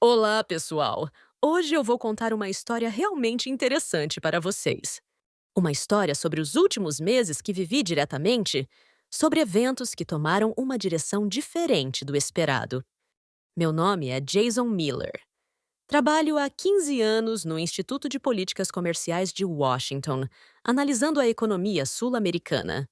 Olá, pessoal! Hoje eu vou contar uma história realmente interessante para vocês. Uma história sobre os últimos meses que vivi diretamente, sobre eventos que tomaram uma direção diferente do esperado. Meu nome é Jason Miller. Trabalho há 15 anos no Instituto de Políticas Comerciais de Washington, analisando a economia sul-americana.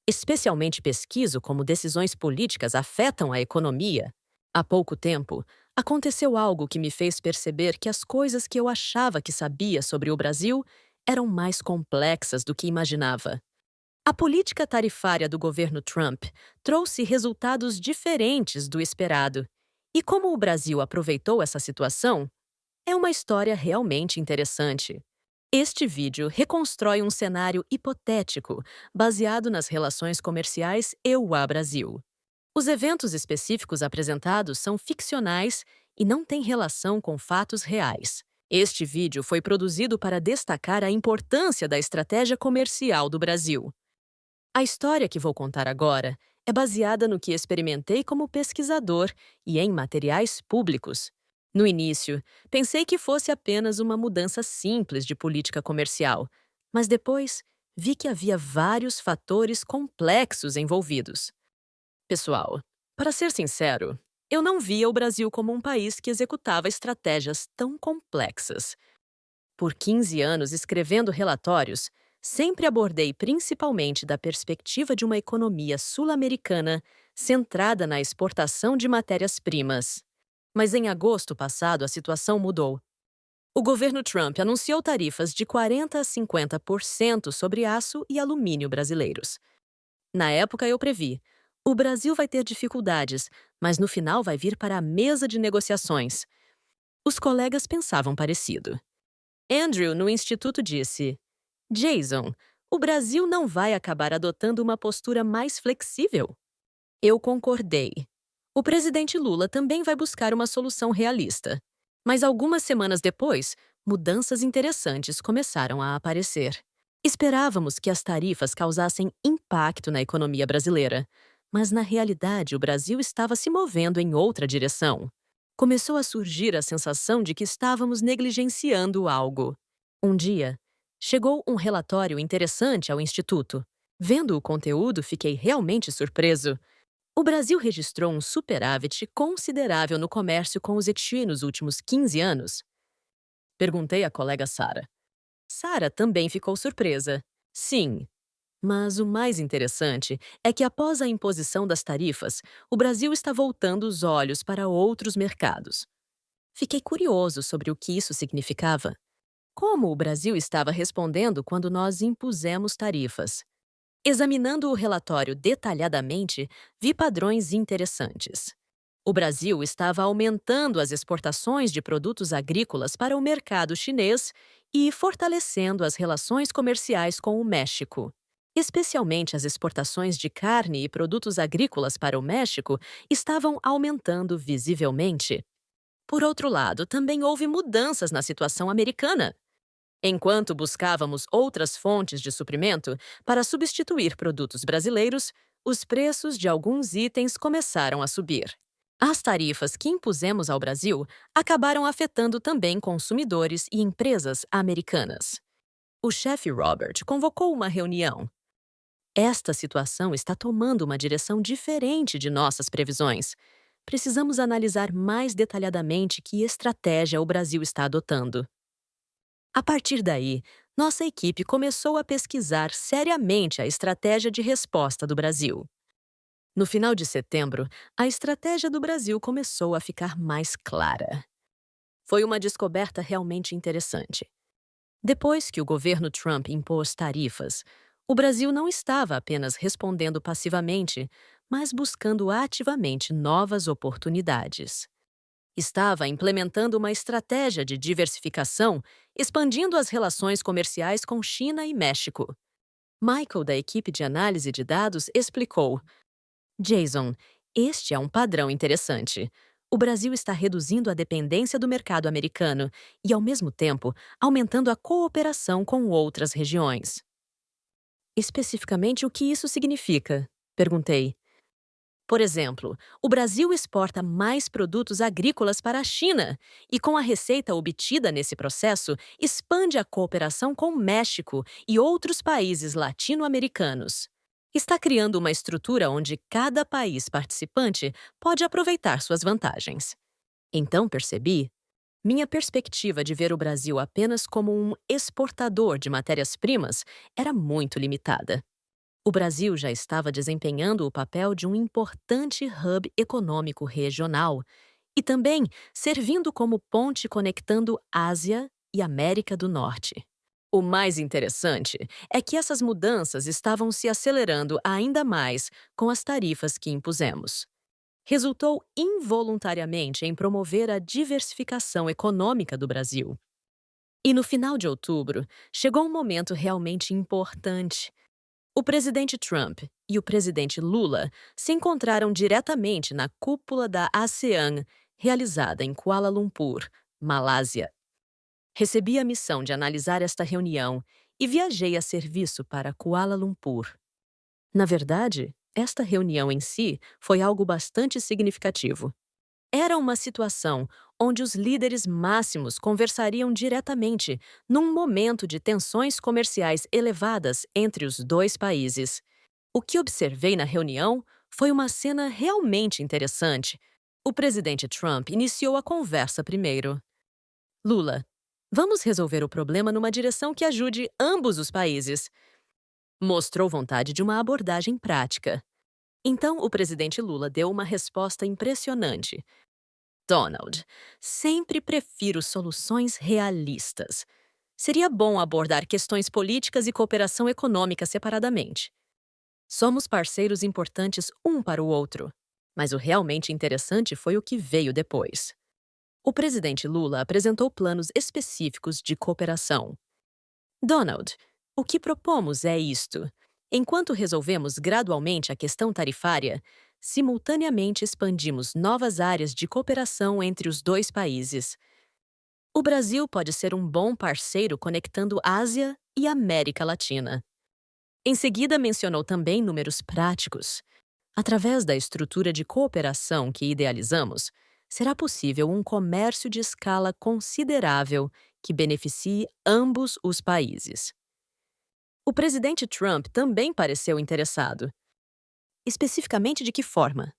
Especialmente pesquiso como decisões políticas afetam a economia. Há pouco tempo, aconteceu algo que me fez perceber que as coisas que eu achava que sabia sobre o Brasil eram mais complexas do que imaginava. A política tarifária do governo Trump trouxe resultados diferentes do esperado. E como o Brasil aproveitou essa situação, é uma história realmente interessante. Este vídeo reconstrói um cenário hipotético, baseado nas relações comerciais EU-Brasil. Os eventos específicos apresentados são ficcionais e não têm relação com fatos reais. Este vídeo foi produzido para destacar a importância da estratégia comercial do Brasil. A história que vou contar agora é baseada no que experimentei como pesquisador e em materiais públicos. No início, pensei que fosse apenas uma mudança simples de política comercial, mas depois vi que havia vários fatores complexos envolvidos. Pessoal, para ser sincero, eu não via o Brasil como um país que executava estratégias tão complexas. Por 15 anos escrevendo relatórios, sempre abordei principalmente da perspectiva de uma economia sul-americana centrada na exportação de matérias-primas. Mas em agosto passado a situação mudou. O governo Trump anunciou tarifas de 40% a 50% sobre aço e alumínio brasileiros. Na época eu previ: o Brasil vai ter dificuldades, mas no final vai vir para a mesa de negociações. Os colegas pensavam parecido. Andrew, no Instituto, disse: Jason, o Brasil não vai acabar adotando uma postura mais flexível? Eu concordei. O presidente Lula também vai buscar uma solução realista. Mas algumas semanas depois, mudanças interessantes começaram a aparecer. Esperávamos que as tarifas causassem impacto na economia brasileira, mas na realidade o Brasil estava se movendo em outra direção. Começou a surgir a sensação de que estávamos negligenciando algo. Um dia, chegou um relatório interessante ao Instituto. Vendo o conteúdo, fiquei realmente surpreso. O Brasil registrou um superávit considerável no comércio com os Eti nos últimos 15 anos. Perguntei à colega Sara. Sara também ficou surpresa. Sim, mas o mais interessante é que após a imposição das tarifas, o Brasil está voltando os olhos para outros mercados. Fiquei curioso sobre o que isso significava. Como o Brasil estava respondendo quando nós impusemos tarifas? Examinando o relatório detalhadamente, vi padrões interessantes. O Brasil estava aumentando as exportações de produtos agrícolas para o mercado chinês e fortalecendo as relações comerciais com o México. Especialmente as exportações de carne e produtos agrícolas para o México estavam aumentando visivelmente. Por outro lado, também houve mudanças na situação americana. Enquanto buscávamos outras fontes de suprimento para substituir produtos brasileiros, os preços de alguns itens começaram a subir. As tarifas que impusemos ao Brasil acabaram afetando também consumidores e empresas americanas. O chefe Robert convocou uma reunião. Esta situação está tomando uma direção diferente de nossas previsões. Precisamos analisar mais detalhadamente que estratégia o Brasil está adotando. A partir daí, nossa equipe começou a pesquisar seriamente a estratégia de resposta do Brasil. No final de setembro, a estratégia do Brasil começou a ficar mais clara. Foi uma descoberta realmente interessante. Depois que o governo Trump impôs tarifas, o Brasil não estava apenas respondendo passivamente, mas buscando ativamente novas oportunidades. Estava implementando uma estratégia de diversificação, expandindo as relações comerciais com China e México. Michael, da equipe de análise de dados, explicou: Jason, este é um padrão interessante. O Brasil está reduzindo a dependência do mercado americano e, ao mesmo tempo, aumentando a cooperação com outras regiões. Especificamente, o que isso significa? Perguntei. Por exemplo, o Brasil exporta mais produtos agrícolas para a China e, com a receita obtida nesse processo, expande a cooperação com o México e outros países latino-americanos. Está criando uma estrutura onde cada país participante pode aproveitar suas vantagens. Então percebi, minha perspectiva de ver o Brasil apenas como um exportador de matérias-primas era muito limitada. O Brasil já estava desempenhando o papel de um importante hub econômico regional e também servindo como ponte conectando Ásia e América do Norte. O mais interessante é que essas mudanças estavam se acelerando ainda mais com as tarifas que impusemos. Resultou involuntariamente em promover a diversificação econômica do Brasil. E no final de outubro, chegou um momento realmente importante. O presidente Trump e o presidente Lula se encontraram diretamente na cúpula da ASEAN, realizada em Kuala Lumpur, Malásia. Recebi a missão de analisar esta reunião e viajei a serviço para Kuala Lumpur. Na verdade, esta reunião em si foi algo bastante significativo. Era uma situação onde os líderes máximos conversariam diretamente num momento de tensões comerciais elevadas entre os dois países. O que observei na reunião foi uma cena realmente interessante. O presidente Trump iniciou a conversa primeiro. Lula, vamos resolver o problema numa direção que ajude ambos os países. Mostrou vontade de uma abordagem prática. Então, o presidente Lula deu uma resposta impressionante. Donald, sempre prefiro soluções realistas. Seria bom abordar questões políticas e cooperação econômica separadamente. Somos parceiros importantes um para o outro. Mas o realmente interessante foi o que veio depois. O presidente Lula apresentou planos específicos de cooperação. Donald, o que propomos é isto. Enquanto resolvemos gradualmente a questão tarifária, simultaneamente expandimos novas áreas de cooperação entre os dois países. O Brasil pode ser um bom parceiro conectando Ásia e América Latina. Em seguida, mencionou também números práticos. Através da estrutura de cooperação que idealizamos, será possível um comércio de escala considerável que beneficie ambos os países. O presidente Trump também pareceu interessado. Especificamente de que forma?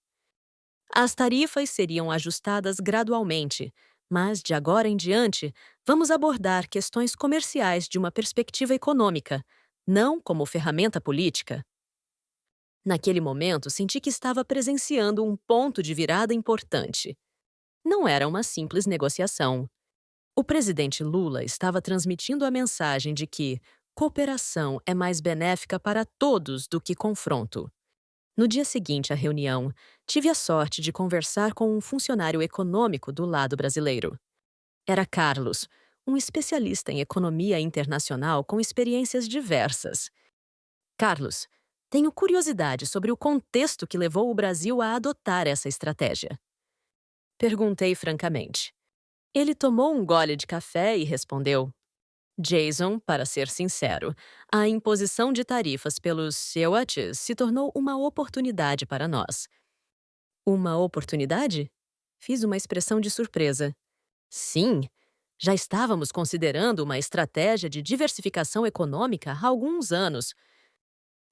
As tarifas seriam ajustadas gradualmente, mas de agora em diante, vamos abordar questões comerciais de uma perspectiva econômica, não como ferramenta política. Naquele momento, senti que estava presenciando um ponto de virada importante. Não era uma simples negociação. O presidente Lula estava transmitindo a mensagem de que cooperação é mais benéfica para todos do que confronto. No dia seguinte à reunião, tive a sorte de conversar com um funcionário econômico do lado brasileiro. Era Carlos, um especialista em economia internacional com experiências diversas. Carlos, tenho curiosidade sobre o contexto que levou o Brasil a adotar essa estratégia. Perguntei francamente. Ele tomou um gole de café e respondeu: Jason, para ser sincero, a imposição de tarifas pelos SEWATs se tornou uma oportunidade para nós. Uma oportunidade? Fiz uma expressão de surpresa. Sim, já estávamos considerando uma estratégia de diversificação econômica há alguns anos.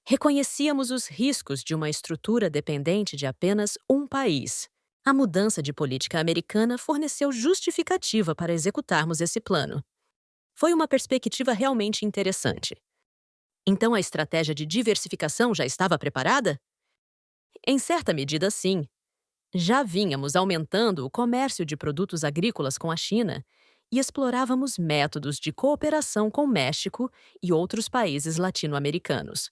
Reconhecíamos os riscos de uma estrutura dependente de apenas um país. A mudança de política americana forneceu justificativa para executarmos esse plano. Foi uma perspectiva realmente interessante. Então a estratégia de diversificação já estava preparada? Em certa medida, sim. Já vínhamos aumentando o comércio de produtos agrícolas com a China e explorávamos métodos de cooperação com o México e outros países latino-americanos.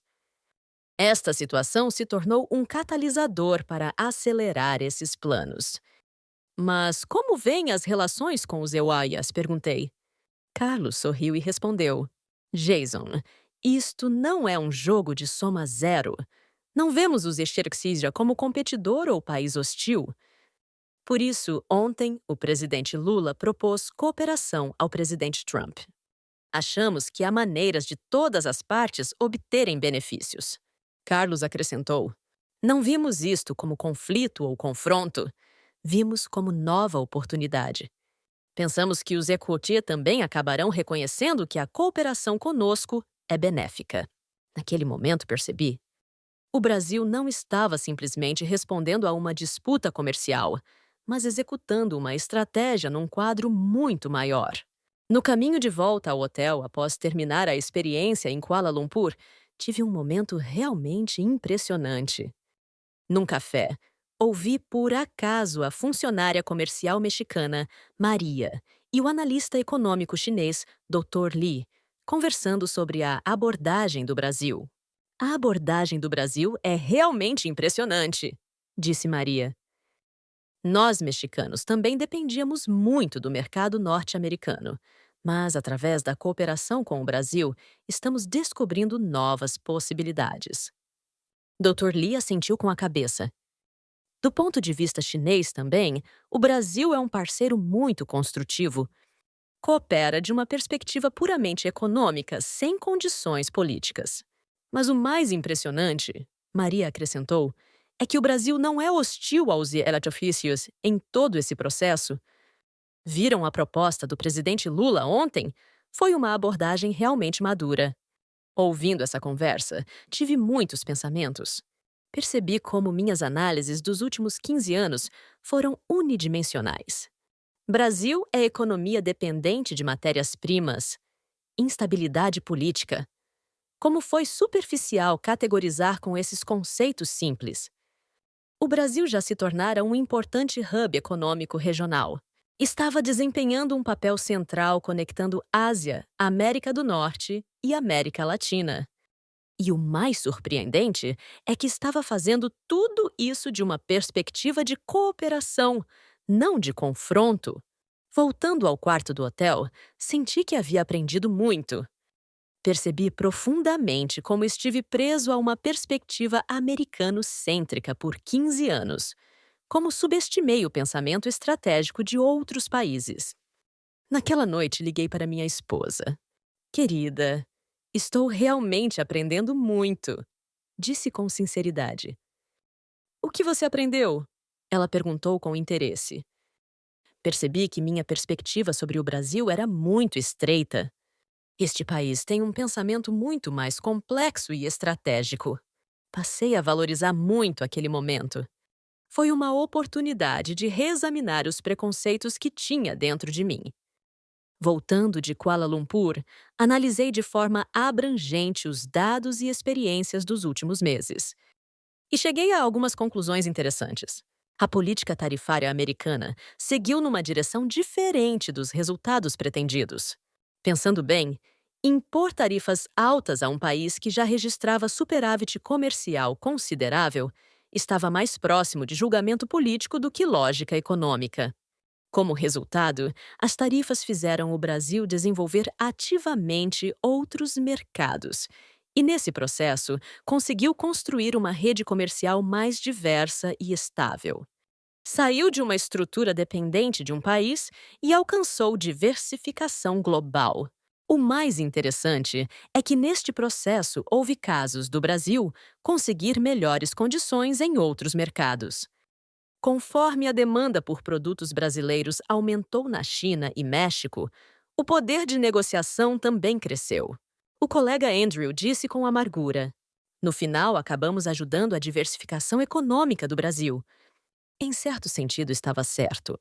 Esta situação se tornou um catalisador para acelerar esses planos. Mas como vêm as relações com os EUAIAs? Perguntei. Carlos sorriu e respondeu: Jason, isto não é um jogo de soma zero. Não vemos os Exercícia como competidor ou país hostil. Por isso, ontem, o presidente Lula propôs cooperação ao presidente Trump. Achamos que há maneiras de todas as partes obterem benefícios. Carlos acrescentou: Não vimos isto como conflito ou confronto, vimos como nova oportunidade. Pensamos que os Ecoutier também acabarão reconhecendo que a cooperação conosco é benéfica. Naquele momento percebi. O Brasil não estava simplesmente respondendo a uma disputa comercial, mas executando uma estratégia num quadro muito maior. No caminho de volta ao hotel após terminar a experiência em Kuala Lumpur, tive um momento realmente impressionante. Num café, ouvi por acaso a funcionária comercial mexicana, Maria, e o analista econômico chinês, Dr. Li, conversando sobre a abordagem do Brasil. A abordagem do Brasil é realmente impressionante, disse Maria. Nós, mexicanos, também dependíamos muito do mercado norte-americano, mas, através da cooperação com o Brasil, estamos descobrindo novas possibilidades. Dr. Li assentiu com a cabeça. Do ponto de vista chinês também, o Brasil é um parceiro muito construtivo. Coopera de uma perspectiva puramente econômica, sem condições políticas. Mas o mais impressionante, Maria acrescentou, é que o Brasil não é hostil aos eletrofícios em todo esse processo. Viram a proposta do presidente Lula ontem? Foi uma abordagem realmente madura. Ouvindo essa conversa, tive muitos pensamentos. Percebi como minhas análises dos últimos 15 anos foram unidimensionais. Brasil é economia dependente de matérias-primas, instabilidade política. Como foi superficial categorizar com esses conceitos simples? O Brasil já se tornara um importante hub econômico regional. Estava desempenhando um papel central conectando Ásia, América do Norte e América Latina. E o mais surpreendente é que estava fazendo tudo isso de uma perspectiva de cooperação, não de confronto. Voltando ao quarto do hotel, senti que havia aprendido muito. Percebi profundamente como estive preso a uma perspectiva americano-cêntrica por 15 anos, como subestimei o pensamento estratégico de outros países. Naquela noite, liguei para minha esposa. Querida, estou realmente aprendendo muito, disse com sinceridade. O que você aprendeu? Ela perguntou com interesse. Percebi que minha perspectiva sobre o Brasil era muito estreita. Este país tem um pensamento muito mais complexo e estratégico. Passei a valorizar muito aquele momento. Foi uma oportunidade de reexaminar os preconceitos que tinha dentro de mim. Voltando de Kuala Lumpur, analisei de forma abrangente os dados e experiências dos últimos meses. E cheguei a algumas conclusões interessantes. A política tarifária americana seguiu numa direção diferente dos resultados pretendidos. Pensando bem, impor tarifas altas a um país que já registrava superávit comercial considerável estava mais próximo de julgamento político do que lógica econômica. Como resultado, as tarifas fizeram o Brasil desenvolver ativamente outros mercados e, nesse processo, conseguiu construir uma rede comercial mais diversa e estável. Saiu de uma estrutura dependente de um país e alcançou diversificação global. O mais interessante é que, neste processo, houve casos do Brasil conseguir melhores condições em outros mercados. Conforme a demanda por produtos brasileiros aumentou na China e México, o poder de negociação também cresceu. O colega Andrew disse com amargura. No final, acabamos ajudando a diversificação econômica do Brasil. Em certo sentido, estava certo.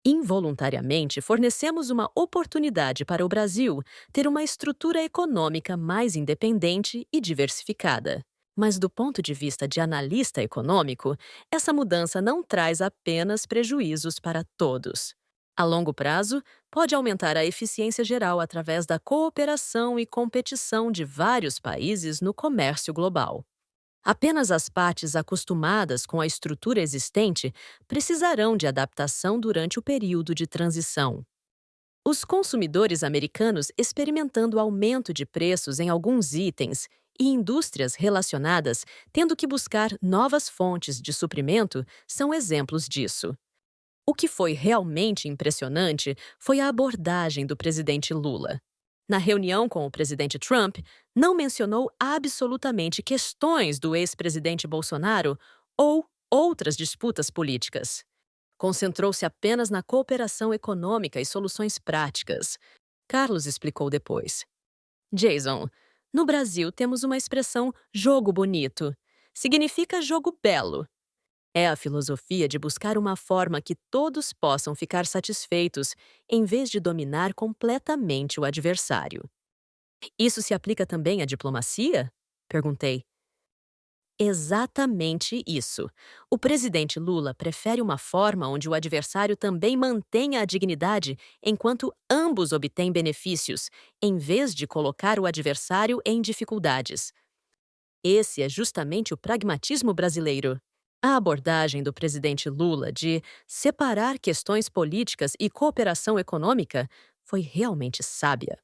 Involuntariamente, fornecemos uma oportunidade para o Brasil ter uma estrutura econômica mais independente e diversificada. Mas, do ponto de vista de analista econômico, essa mudança não traz apenas prejuízos para todos. A longo prazo, pode aumentar a eficiência geral através da cooperação e competição de vários países no comércio global. Apenas as partes acostumadas com a estrutura existente precisarão de adaptação durante o período de transição. Os consumidores americanos experimentando aumento de preços em alguns itens e indústrias relacionadas tendo que buscar novas fontes de suprimento são exemplos disso. O que foi realmente impressionante foi a abordagem do presidente Lula. Na reunião com o presidente Trump, não mencionou absolutamente questões do ex-presidente Bolsonaro ou outras disputas políticas. Concentrou-se apenas na cooperação econômica e soluções práticas. Carlos explicou depois. Jason, no Brasil temos uma expressão jogo bonito. Significa jogo belo. É a filosofia de buscar uma forma que todos possam ficar satisfeitos, em vez de dominar completamente o adversário. Isso se aplica também à diplomacia? Perguntei. Exatamente isso. O presidente Lula prefere uma forma onde o adversário também mantenha a dignidade enquanto ambos obtêm benefícios, em vez de colocar o adversário em dificuldades. Esse é justamente o pragmatismo brasileiro. A abordagem do presidente Lula de separar questões políticas e cooperação econômica foi realmente sábia.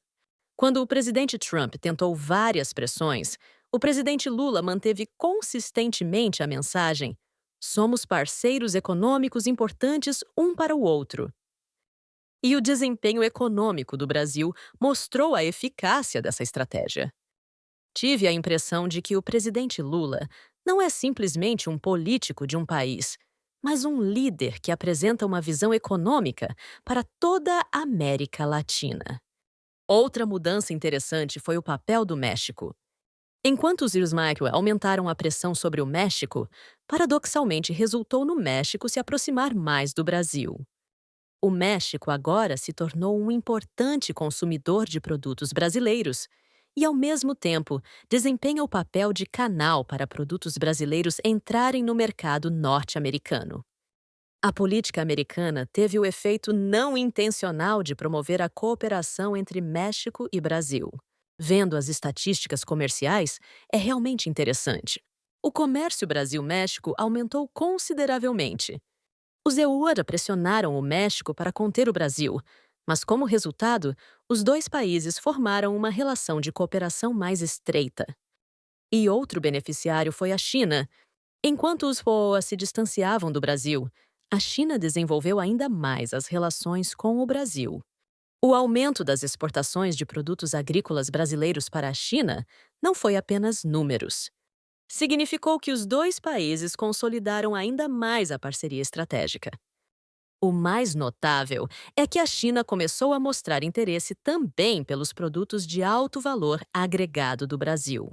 Quando o presidente Trump tentou várias pressões, o presidente Lula manteve consistentemente a mensagem: somos parceiros econômicos importantes um para o outro. E o desempenho econômico do Brasil mostrou a eficácia dessa estratégia. Tive a impressão de que o presidente Lula não é simplesmente um político de um país, mas um líder que apresenta uma visão econômica para toda a América Latina. Outra mudança interessante foi o papel do México. Enquanto os Irmãos aumentaram a pressão sobre o México, paradoxalmente resultou no México se aproximar mais do Brasil. O México agora se tornou um importante consumidor de produtos brasileiros e, ao mesmo tempo, desempenha o papel de canal para produtos brasileiros entrarem no mercado norte-americano. A política americana teve o efeito não intencional de promover a cooperação entre México e Brasil. Vendo as estatísticas comerciais, é realmente interessante. O comércio Brasil-México aumentou consideravelmente. Os EUA pressionaram o México para conter o Brasil, mas, como resultado, os dois países formaram uma relação de cooperação mais estreita. E outro beneficiário foi a China. Enquanto os POA se distanciavam do Brasil, a China desenvolveu ainda mais as relações com o Brasil. O aumento das exportações de produtos agrícolas brasileiros para a China não foi apenas números. Significou que os dois países consolidaram ainda mais a parceria estratégica. O mais notável é que a China começou a mostrar interesse também pelos produtos de alto valor agregado do Brasil.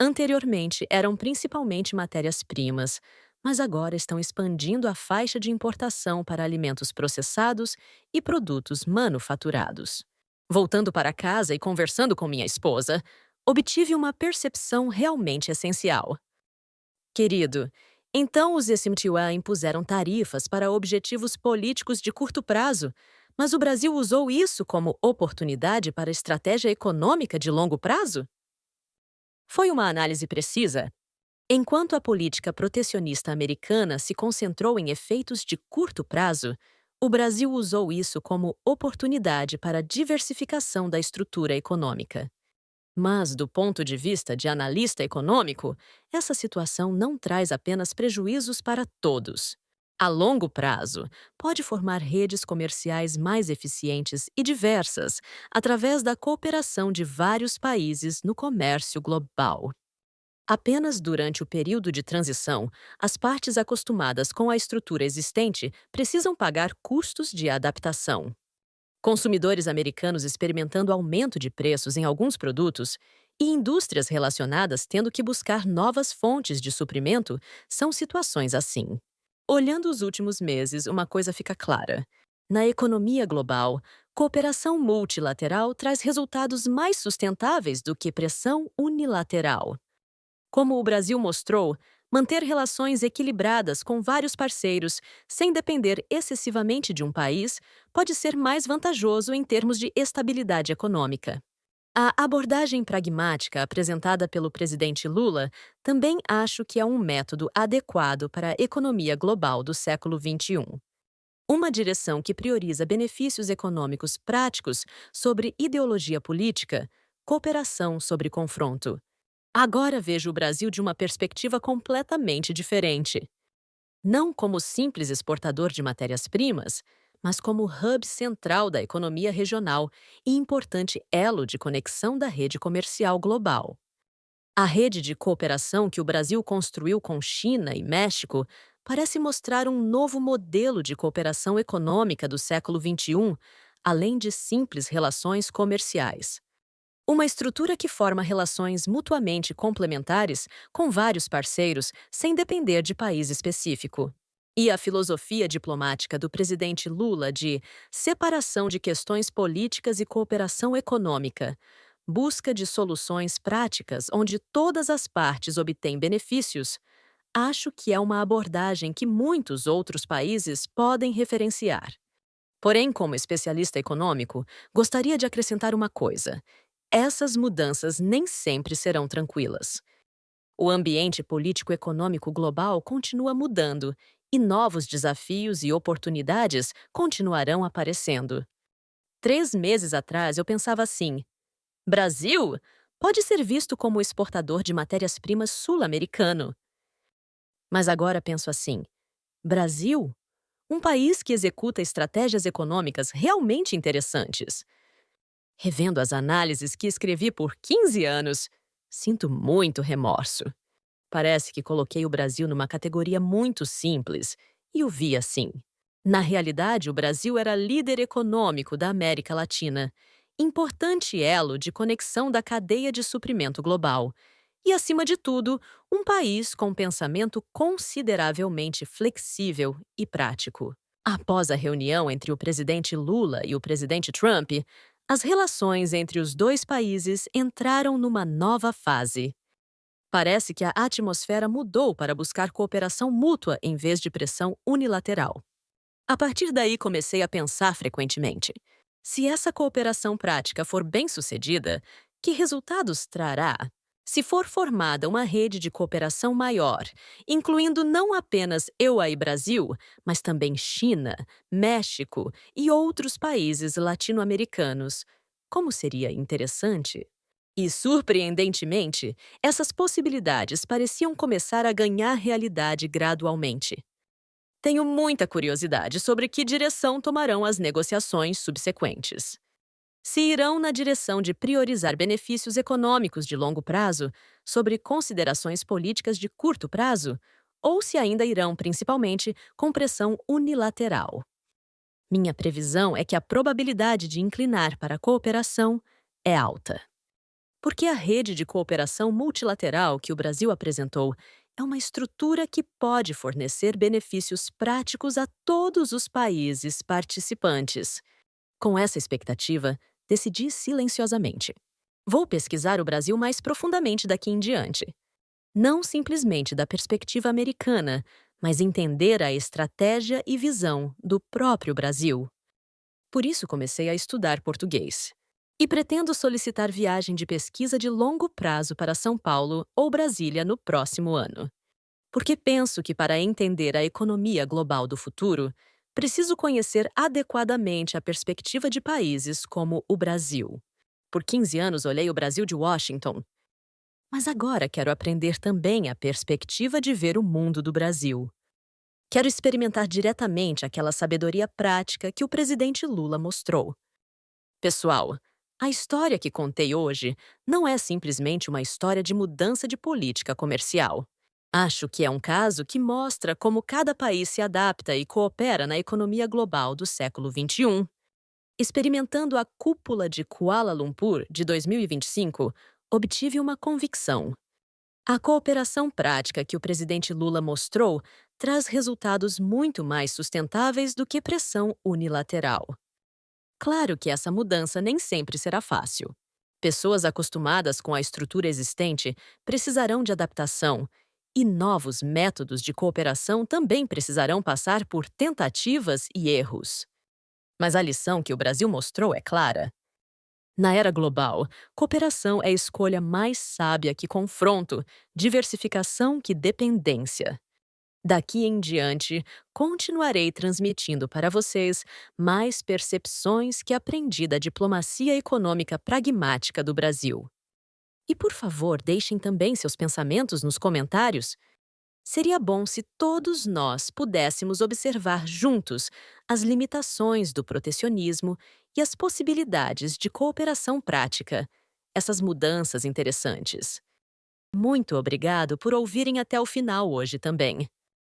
Anteriormente, eram principalmente matérias-primas, mas agora estão expandindo a faixa de importação para alimentos processados e produtos manufaturados. Voltando para casa e conversando com minha esposa, obtive uma percepção realmente essencial. Querido, então os SMTUA impuseram tarifas para objetivos políticos de curto prazo, mas o Brasil usou isso como oportunidade para estratégia econômica de longo prazo? Foi uma análise precisa. Enquanto a política protecionista americana se concentrou em efeitos de curto prazo, o Brasil usou isso como oportunidade para a diversificação da estrutura econômica. Mas, do ponto de vista de analista econômico, essa situação não traz apenas prejuízos para todos. A longo prazo, pode formar redes comerciais mais eficientes e diversas através da cooperação de vários países no comércio global. Apenas durante o período de transição, as partes acostumadas com a estrutura existente precisam pagar custos de adaptação. Consumidores americanos experimentando aumento de preços em alguns produtos e indústrias relacionadas tendo que buscar novas fontes de suprimento são situações assim. Olhando os últimos meses, uma coisa fica clara. Na economia global, cooperação multilateral traz resultados mais sustentáveis do que pressão unilateral. Como o Brasil mostrou, manter relações equilibradas com vários parceiros, sem depender excessivamente de um país, pode ser mais vantajoso em termos de estabilidade econômica. A abordagem pragmática apresentada pelo presidente Lula também acho que é um método adequado para a economia global do século XXI. Uma direção que prioriza benefícios econômicos práticos sobre ideologia política, cooperação sobre confronto. Agora vejo o Brasil de uma perspectiva completamente diferente. Não como simples exportador de matérias-primas, mas como hub central da economia regional e importante elo de conexão da rede comercial global. A rede de cooperação que o Brasil construiu com China e México parece mostrar um novo modelo de cooperação econômica do século XXI, além de simples relações comerciais. Uma estrutura que forma relações mutuamente complementares com vários parceiros sem depender de país específico. E a filosofia diplomática do presidente Lula de separação de questões políticas e cooperação econômica, busca de soluções práticas onde todas as partes obtêm benefícios, acho que é uma abordagem que muitos outros países podem referenciar. Porém, como especialista econômico, gostaria de acrescentar uma coisa. Essas mudanças nem sempre serão tranquilas. O ambiente político-econômico global continua mudando e novos desafios e oportunidades continuarão aparecendo. 3 meses atrás eu pensava assim: Brasil pode ser visto como exportador de matérias-primas sul-americano. Mas agora penso assim: Brasil? Um país que executa estratégias econômicas realmente interessantes. Revendo as análises que escrevi por 15 anos, sinto muito remorso. Parece que coloquei o Brasil numa categoria muito simples e o vi assim. Na realidade, o Brasil era líder econômico da América Latina, importante elo de conexão da cadeia de suprimento global e, acima de tudo, um país com pensamento consideravelmente flexível e prático. Após a reunião entre o presidente Lula e o presidente Trump, as relações entre os dois países entraram numa nova fase. Parece que a atmosfera mudou para buscar cooperação mútua em vez de pressão unilateral. A partir daí, comecei a pensar frequentemente: se essa cooperação prática for bem-sucedida, que resultados trará? Se for formada uma rede de cooperação maior, incluindo não apenas EUA e Brasil, mas também China, México e outros países latino-americanos, como seria interessante? E, surpreendentemente, essas possibilidades pareciam começar a ganhar realidade gradualmente. Tenho muita curiosidade sobre que direção tomarão as negociações subsequentes. Se irão na direção de priorizar benefícios econômicos de longo prazo sobre considerações políticas de curto prazo, ou se ainda irão principalmente com pressão unilateral. Minha previsão é que a probabilidade de inclinar para a cooperação é alta. Porque a rede de cooperação multilateral que o Brasil apresentou é uma estrutura que pode fornecer benefícios práticos a todos os países participantes. Com essa expectativa, decidi silenciosamente: vou pesquisar o Brasil mais profundamente daqui em diante. Não simplesmente da perspectiva americana, mas entender a estratégia e visão do próprio Brasil. Por isso comecei a estudar português. E pretendo solicitar viagem de pesquisa de longo prazo para São Paulo ou Brasília no próximo ano. Porque penso que, para entender a economia global do futuro, preciso conhecer adequadamente a perspectiva de países como o Brasil. Por 15 anos olhei o Brasil de Washington, mas agora quero aprender também a perspectiva de ver o mundo do Brasil. Quero experimentar diretamente aquela sabedoria prática que o presidente Lula mostrou. Pessoal, a história que contei hoje não é simplesmente uma história de mudança de política comercial. Acho que é um caso que mostra como cada país se adapta e coopera na economia global do século XXI. Experimentando a Cúpula de Kuala Lumpur de 2025, obtive uma convicção. A cooperação prática que o presidente Lula mostrou traz resultados muito mais sustentáveis do que pressão unilateral. Claro que essa mudança nem sempre será fácil. Pessoas acostumadas com a estrutura existente precisarão de adaptação, e novos métodos de cooperação também precisarão passar por tentativas e erros. Mas a lição que o Brasil mostrou é clara. Na era global, cooperação é a escolha mais sábia que confronto, diversificação que dependência. Daqui em diante, continuarei transmitindo para vocês mais percepções que aprendi da diplomacia econômica pragmática do Brasil. E, por favor, deixem também seus pensamentos nos comentários. Seria bom se todos nós pudéssemos observar juntos as limitações do protecionismo e as possibilidades de cooperação prática, essas mudanças interessantes. Muito obrigado por ouvirem até o final hoje também.